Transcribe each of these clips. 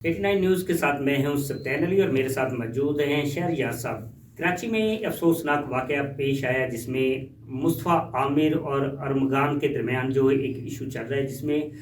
89 news के साथ मैं हूं सत्यान अली और मेरे साथ मौजूद हैं शहरयार साहब। कराची में अफसोसनाक वाक़या पेश आया जिसमें मुस्तफ़ा आमिर और अरमगान के दरमियान जो एक इशू चल रहा है, जिसमें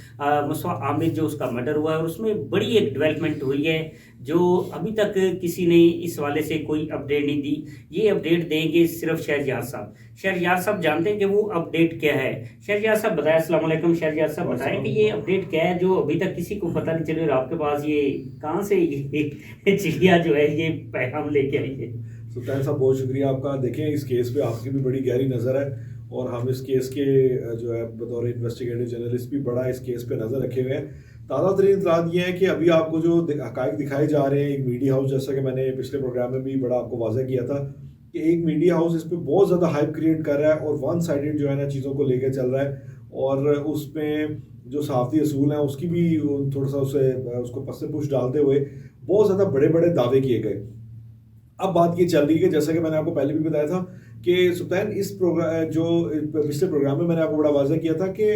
मुस्तफ़ा आमिर जो उसका मर्डर हुआ है और उसमें बड़ी एक डेवलपमेंट हुई है जो अभी तक किसी ने इस वाले से कोई अपडेट नहीं दी। ये अपडेट देंगे सिर्फ शहरयार साहब। शहरयार साहब जानते हैं कि वो अपडेट क्या है। शहरयार साहब बताएं। अस्सलाम वालेकुम शहरयार साहब, बताएं कि ये अपडेट क्या है जो अभी तक किसी को पता नहीं चल रहा। आपके पास ये कहाँ से ये चिड़िया जो है ये पैगाम लेके आई है? सुल्तान साहब, बहुत शुक्रिया आपका। देखें, इस केस पे आपकी भी बड़ी गहरी नज़र है और हम इस केस के जो है बतौर इन्वेस्टिगेटिव जर्नलिस्ट भी बड़ा इस केस पे नज़र रखे हुए हैं। ताज़ा तरीन इत्तलात ये है कि अभी आपको जो हक़ाइक़ दिखाए जा रहे हैं, एक मीडिया हाउस, जैसा कि मैंने पिछले प्रोग्राम में भी बड़ा आपको वाज़ह किया था कि एक मीडिया हाउस इस पर बहुत ज़्यादा हाइप क्रिएट कर रहा है और वन साइडेड जो है ना चीज़ों को लेकर चल रहा है और उसमें जो सहाफ़ती असूल हैं उसकी भी थोड़ा सा उसको पस से पुश डालते हुए बहुत ज़्यादा बड़े बड़े दावे किए गए। अब बात ये चल रही है कि जैसा कि मैंने आपको पहले भी बताया था कि सुल्तान, इस प्रोग्राम जो पिछले प्रोग्राम में मैंने आपको बड़ा वाज़ह किया था कि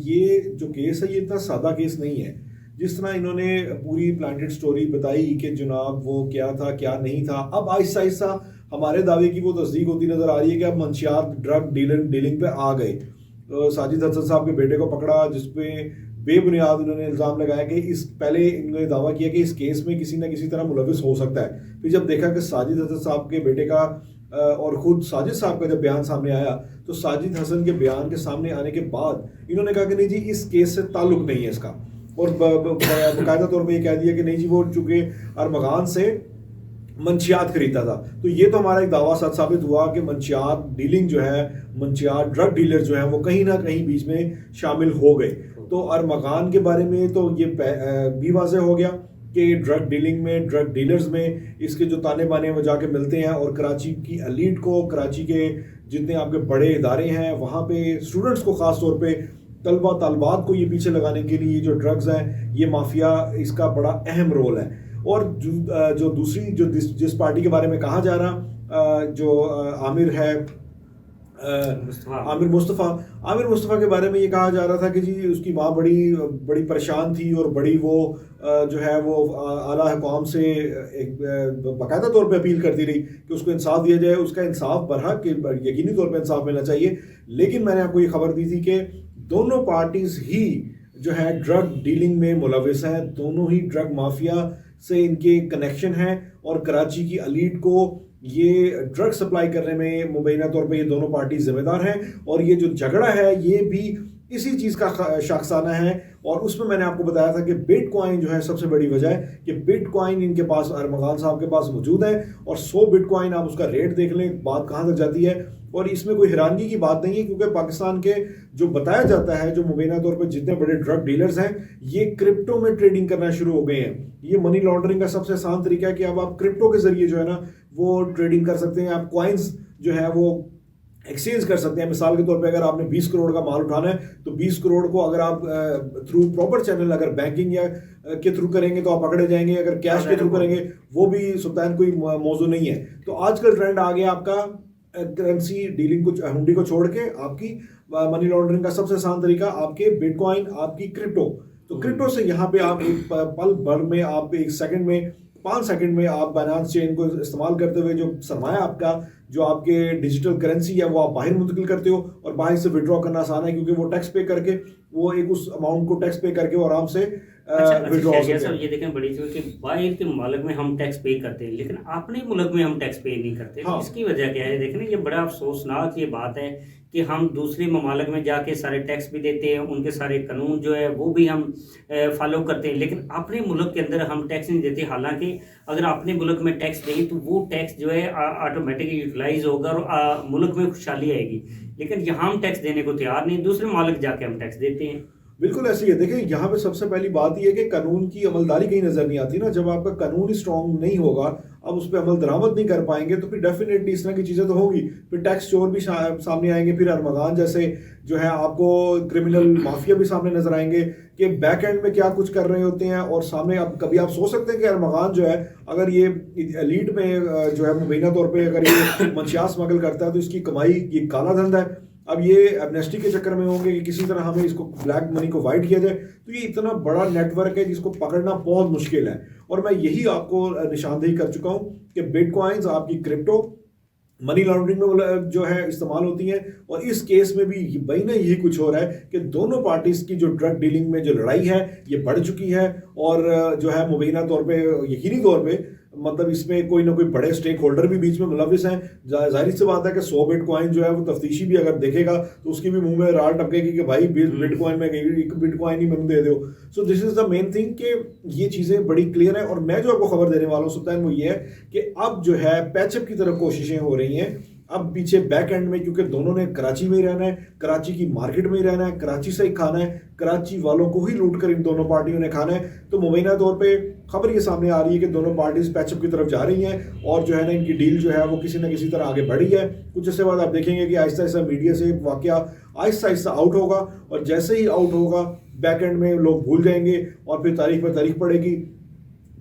ये जो केस है ये इतना सादा केस नहीं है। जिस तरह इन्होंने पूरी प्लांटेड स्टोरी बताई कि जनाब वो क्या था क्या नहीं था, अब आहिस्ता आहिस्ता हमारे दावे की वो तस्दीक होती नज़र आ रही है कि अब मंशियात ड्रग डीलिंग पे आ गए। साजिद हसन साहब के बेटे को पकड़ा जिसपे बेबुनियाद उन्होंने इल्ज़ाम लगाया कि इस पहले इन्होंने दावा किया कि इस केस में किसी न किसी तरह मुलविस हो सकता है। फिर जब देखा कि साजिद हसन साहब के बेटे का और ख़ुद साजिद साहब का जब बयान सामने आया तो साजिद हसन के बयान के सामने आने के बाद इन्होंने कहा कि नहीं जी, इस केस से ताल्लुक़ नहीं है इसका, और बाकायदा तौर पर यह कह दिया कि नहीं जी, वो चूँकि अरमगान से मंशियात खरीदता था। तो ये तो हमारा एक दावा सच साबित हुआ कि मंशियात डीलिंग जो है, मंशियात ड्रग डीलर जो हैं वो कहीं ना कहीं बीच में शामिल हो गए। तो अरमगान के बारे में तो ये भी वाज़ेह हो गया कि ड्रग डीलिंग में, ड्रग डीलर्स में इसके जो ताने बाने वो जाके मिलते हैं और कराची की एलीट को, कराची के जितने आपके बड़े इदारे हैं वहाँ पे स्टूडेंट्स को ख़ास तौर पे, तलबा तलबात को ये पीछे लगाने के लिए जो ड्रग्स हैं, ये माफिया, इसका बड़ा अहम रोल है। और जो दूसरी जो जिस पार्टी के बारे में कहा जा रहा, जो आमिर है, आमिर मुस्तफ़ा के बारे में ये कहा जा रहा था कि जी उसकी माँ बड़ी परेशान थी और बड़ी वो जो है वो आला हुकाम से एक बाकायदा तौर पे अपील करती रही कि उसको इंसाफ दिया जाए। उसका इंसाफ बरहक यकीनी तौर पे इंसाफ मिलना चाहिए। लेकिन मैंने आपको ये खबर दी थी कि दोनों पार्टीज ही जो है ड्रग डीलिंग में मुलविस हैं, दोनों ही ड्रग माफिया से इनके कनेक्शन हैं और कराची की एलीट को ये ड्रग सप्लाई करने में मुबैना तौर पे ये दोनों पार्टी जिम्मेदार हैं। और ये जो झगड़ा है ये भी इसी चीज़ का शाखसाना है। और उसमें मैंने आपको बताया था कि बिटकॉइन जो है सबसे बड़ी वजह है कि बिटकॉइन इनके पास, अरमगान साहब के पास मौजूद है और 100 बिटकॉइन, आप उसका रेट देख लें, बात कहाँ तक जाती है। और इसमें कोई हैरानगी की बात नहीं है क्योंकि पाकिस्तान के जो बताया जाता है, जो मुबैना तौर पर जितने बड़े ड्रग डीलर्स हैं ये क्रिप्टो में ट्रेडिंग करना शुरू हो गए हैं। ये मनी लॉन्ड्रिंग का सबसे आसान तरीका है कि अब आप क्रिप्टो के जरिए जो है ना वो ट्रेडिंग कर सकते हैं। आप कॉइन्स जो है वो एक्सचेंज कर सकते हैं। मिसाल के तौर पे अगर आपने 20 करोड़ का माल उठाना है तो 20 करोड़ को अगर आप थ्रू प्रॉपर चैनल, अगर बैंकिंग या के थ्रू करेंगे तो आप पकड़े जाएंगे, अगर कैश के थ्रू करेंगे वो भी सुल्तान कोई मौजू नहीं है। तो आजकल ट्रेंड आ गया आपका करेंसी डीलिंग को, हुंडी को छोड़ के आपकी मनी लॉन्ड्रिंग का सबसे आसान तरीका आपके बिटकॉइन, आपकी क्रिप्टो। तो क्रिप्टो से यहाँ पे आप एक पल भर में, आप एक सेकंड में, 5 सेकंड में आप बाइनेंस चेन को इस्तेमाल करते हुए जो सरमाया आपका, जो आपके डिजिटल करेंसी है वो आप बाहर मुंतकिल करते हो और बाहर से विड्रॉ करना आसान है क्योंकि वो टैक्स पे करके, वो एक उस अमाउंट को टैक्स पे करके वो आराम से विड्रॉ हो सकते हैं। ये देखें बड़ी चीज़ कि बाहर के मुल्क में हम टैक्स पे करते हैं लेकिन अपने मुल्क में हम टैक्स पे नहीं करते। हाँ। इसकी वजह क्या है? देखना, ये बड़ा अफसोसनाक ये बात है कि हम दूसरे ममालिक में जाके सारे टैक्स भी देते हैं, उनके सारे कानून जो है वो भी हम फॉलो करते हैं, लेकिन अपने मुल्क के अंदर हम टैक्स नहीं देते। हालांकि अगर अपने मुल्क में टैक्स देंगे तो वो टैक्स जो है ऑटोमेटिकली यूटिलाइज होगा और मुल्क में खुशहाली आएगी। लेकिन यहाँ हम टैक्स देने को तैयार नहीं, दूसरे मुल्क जाके हम टैक्स देते हैं। बिल्कुल ऐसी है। देखिए, यहाँ पे सबसे पहली बात यह है कि कानून की अमलदारी कहीं नजर नहीं आती ना। जब आपका कानून ही स्ट्रांग नहीं होगा, अब उस पर अमल दरामद नहीं कर पाएंगे तो फिर डेफिनेटली इस तरह की चीज़ें तो होंगी। फिर टैक्स चोर भी सामने आएंगे, फिर अरमगान जैसे जो है आपको क्रिमिनल माफिया भी सामने नजर आएंगे कि बैक एंड में क्या कुछ कर रहे होते हैं। और सामने अब कभी आप सोच सकते हैं कि अरमगान जो है, अगर ये एलीट में जो है मुबैना तौर पर अगर ये मंशियात स्मगल करता है तो इसकी कमाई, ये काला धंधा है। अब ये एमनेस्टी के चक्कर में होंगे कि किसी तरह हमें इसको ब्लैक मनी को वाइट किया जाए, तो ये इतना बड़ा नेटवर्क है जिसको पकड़ना बहुत मुश्किल है। और मैं यही आपको निशानदेही कर चुका हूँ कि बिटकॉइंस आपकी क्रिप्टो मनी लॉन्ड्रिंग में जो है इस्तेमाल होती हैं, और इस केस में भी भाई ना यही कुछ हो रहा है कि दोनों पार्टीज की जो ड्रग डीलिंग में जो लड़ाई है ये बढ़ चुकी है, और जो है मुबैना तौर पे यकीनी तौर पे मतलब इसमें कोई ना कोई बड़े स्टेक होल्डर भी बीच में मुलविस हैं। जाहिर सी बात है कि 100 बिटकॉइन जो है वो तफ्तीशी भी अगर देखेगा तो उसकी भी मुंह में राल टपकेगी कि भाई 20 बिटकॉइन में गई, एक बिटकॉइन ही मैंने दे दो। So this is the main thing कि ये चीज़ें बड़ी क्लियर है। और मैं जो आपको खबर देने वाला हूँ सुल्तान, वो ये है कि अब जो है पैचअप की तरफ कोशिशें हो रही हैं। अब पीछे बैक एंड में, क्योंकि दोनों ने कराची में ही रहना है, कराची की मार्केट में ही रहना है, कराची से ही खाना है, कराची वालों को ही लूट कर इन दोनों पार्टियों ने खाना है। तो मुबैना तौर पे खबर ये सामने आ रही है कि दोनों पार्टीज पैचअप की तरफ जा रही हैं, और जो है ना इनकी डील जो है वो किसी न किसी तरह आगे बढ़ी है। कुछ ऐसे बाद आप देखेंगे कि आहिस्ता आहिस्ता मीडिया से वाकया आहिस्ता आहिस्ता आउट होगा, और जैसे ही आउट होगा बैक एंड में लोग भूल जाएंगे, और फिर तारीख पर तारीख पड़ेगी,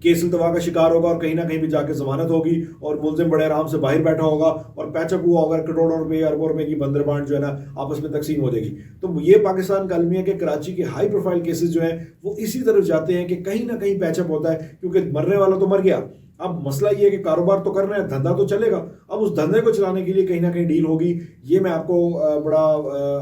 केस इल्तवा का शिकार होगा, और कहीं ना कहीं भी जाके जमानत होगी, और मुलजिम बड़े आराम से बाहर बैठा होगा, और पैचअप हुआ होगा, करोड़ों रुपए अरबों रुपए की बंदरबांट जो है ना आपस में तकसीम हो जाएगी। तो ये पाकिस्तान का अलमिया कि कराची के हाई प्रोफाइल केसेस जो हैं वो इसी तरफ जाते हैं कि कहीं ना कहीं पैचअप होता है, क्योंकि मरने वाला तो मर गया। अब मसला ये है कि कारोबार तो करना है, धंधा तो चलेगा, अब उस धंधे को चलाने के लिए कहीं ना कहीं डील होगी। ये मैं आपको बड़ा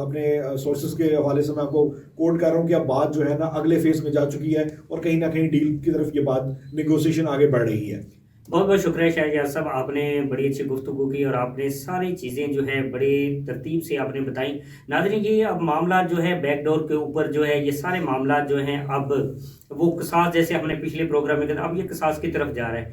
अपने सोर्सेज के हवाले से मैं आपको कोट कर रहा हूँ कि अब बात जो है ना अगले फेज में जा चुकी है, और कहीं ना कहीं डील की तरफ ये बात नेगोशिएशन आगे बढ़ रही है। बहुत बहुत शुक्रिया शाहरियार साहब, आपने बड़ी अच्छी गुफ्तगू की और आपने सारी चीज़ें जो है बड़ी तरतीब से आपने बताई। नाज़रीन, ये अब मामला जो है बैकडोर के ऊपर जो है ये सारे मामला जो हैं अब वो कसास, जैसे हमने पिछले प्रोग्राम में कहा, अब ये कसास की तरफ जा रहा है।